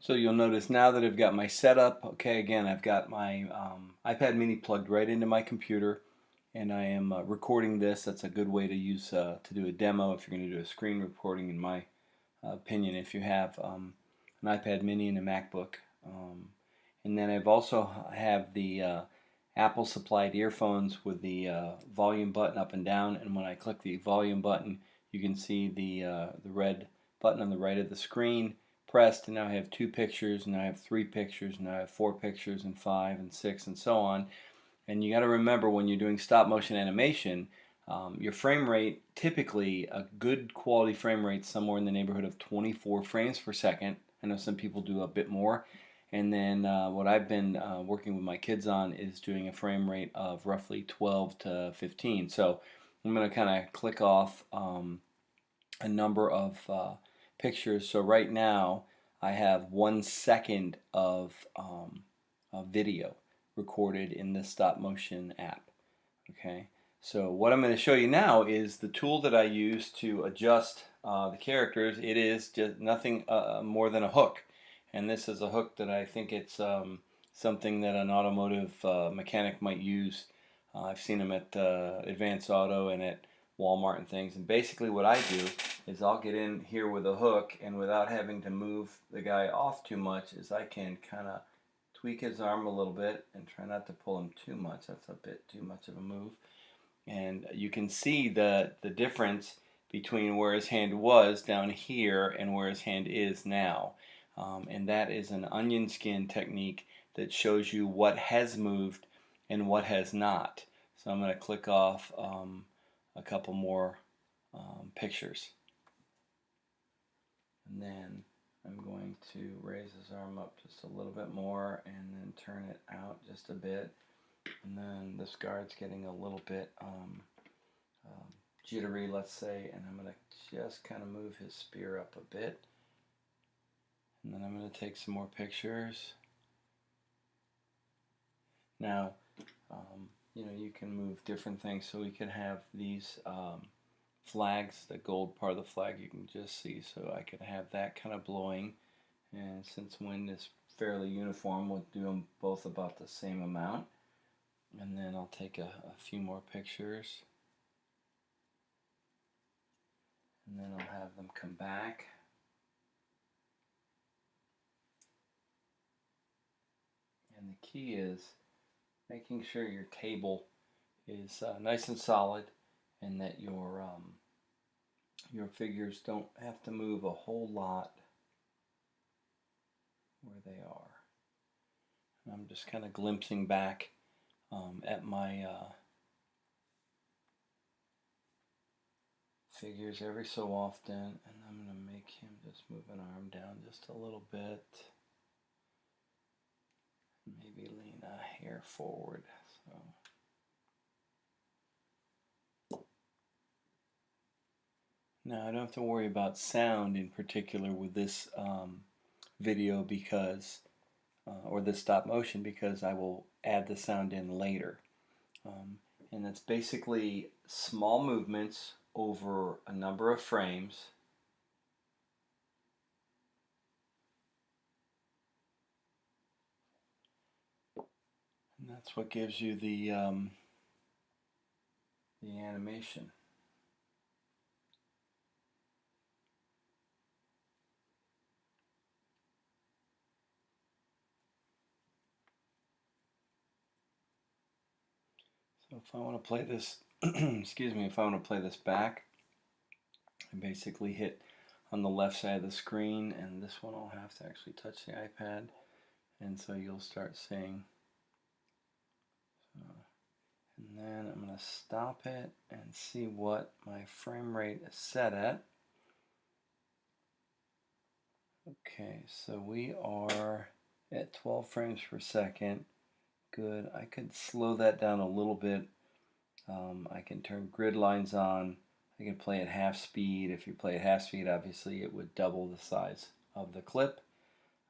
So you'll notice now that I've got my setup, okay, again, I've got my iPad mini plugged right into my computer, and I am recording this. That's a good way to use to do a demo if you're going to do a screen recording, in my opinion, if you have an iPad mini and a MacBook. And then I've also have the Apple supplied earphones with the volume button up and down, and when I click the volume button, you can see the red button on the right of the screen pressed, and now I have 2 pictures, and now I have 3 pictures, and now I have 4 pictures, and 5 and 6 and so on. And you got to remember, when you're doing stop motion animation, your frame rate, typically a good quality frame rate, somewhere in the neighborhood of 24 frames per second. I know some people do a bit more. And then what I've been working with my kids on is doing a frame rate of roughly 12 to 15. So I'm going to kind of click off a number of pictures. So right now I have 1 second of video recorded in this stop motion app. Okay, so what I'm going to show you now is the tool that I use to adjust the characters. It is just nothing more than a hook, and this is a hook that I think it's something that an automotive mechanic might use. I've seen them at Advance Auto and at Walmart and things, and basically what I do is I'll get in here with a hook, and without having to move the guy off too much, is I can kind of tweak his arm a little bit and try not to pull him too much. That's a bit too much of a move. And you can see the difference between where his hand was down here and where his hand is now. And that is an onion skin technique that shows you what has moved and what has not. So I'm going to click off a couple more pictures. And then I'm going to raise his arm up just a little bit more and then turn it out just a bit. And then this guard's getting a little bit jittery, let's say, and I'm going to just kind of move his spear up a bit. And then I'm going to take some more pictures. Now, you can move different things, so we can have these flags, the gold part of the flag you can just see, so I can have that kind of blowing, and since wind is fairly uniform, we'll do them both about the same amount. And then I'll take a few more pictures, and then I'll have them come back. And the key is making sure your table is nice and solid, and that your figures don't have to move a whole lot where they are. And I'm just kind of glimpsing back at my figures every so often, and I'm going to make him just move an arm down just a little bit. Maybe lean a hair forward. So now I don't have to worry about sound in particular with this video because, or this stop motion, because I will add the sound in later. And that's basically small movements over a number of frames. And that's what gives you the animation. So if I want to play this, excuse me, if I want to play this back, I basically hit on the left side of the screen, and this one I'll have to actually touch the iPad, and so you'll start seeing. And then I'm going to stop it and see what my frame rate is set at. Okay, so we are at 12 frames per second. Good. I could slow that down a little bit. I can turn grid lines on. I can play at half speed. If you play at half speed, obviously it would double the size of the clip.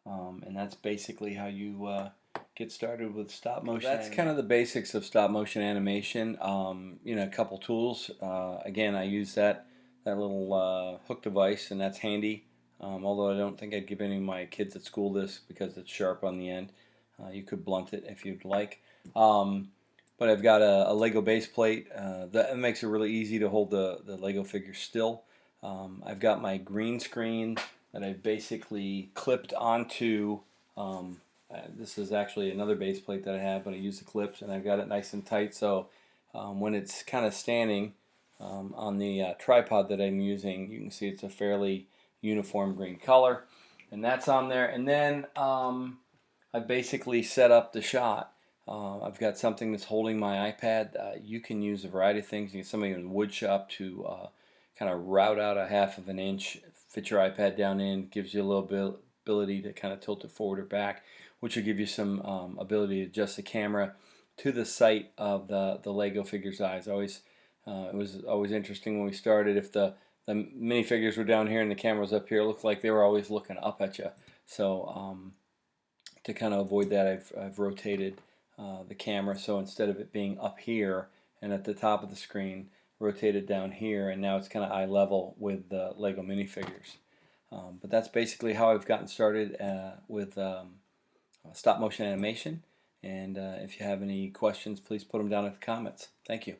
And that's basically how you get started with stop motion. That's kind of the basics of stop motion animation. A couple tools. Again, I use that little hook device, and that's handy. although I don't think I'd give any of my kids at school this because it's sharp on the end. You could blunt it if you'd like. But I've got a Lego base plate that makes it really easy to hold the Lego figure still. I've got my green screen that I basically clipped onto. This is actually another base plate that I have, but I use the clips, and I've got it nice and tight, so when it's kind of standing on the tripod that I'm using, you can see it's a fairly uniform green color, and that's on there. And then I basically set up the shot. I've got something that's holding my iPad. You can use a variety of things. You get somebody in the wood shop to kind of route out a 1/2 of an inch, fit your iPad down in, gives you a little bit ability to kind of tilt it forward or back, which will give you some ability to adjust the camera to the sight of the Lego figure's eyes. It was always interesting when we started. If the minifigures were down here and the camera was up here, it looked like they were always looking up at you. So to kind of avoid that, I've rotated the camera, so instead of it being up here and at the top of the screen, rotated down here, and now it's kind of eye level with the Lego minifigures. But that's basically how I've gotten started with stop motion animation. And if you have any questions, please put them down in the comments. Thank you.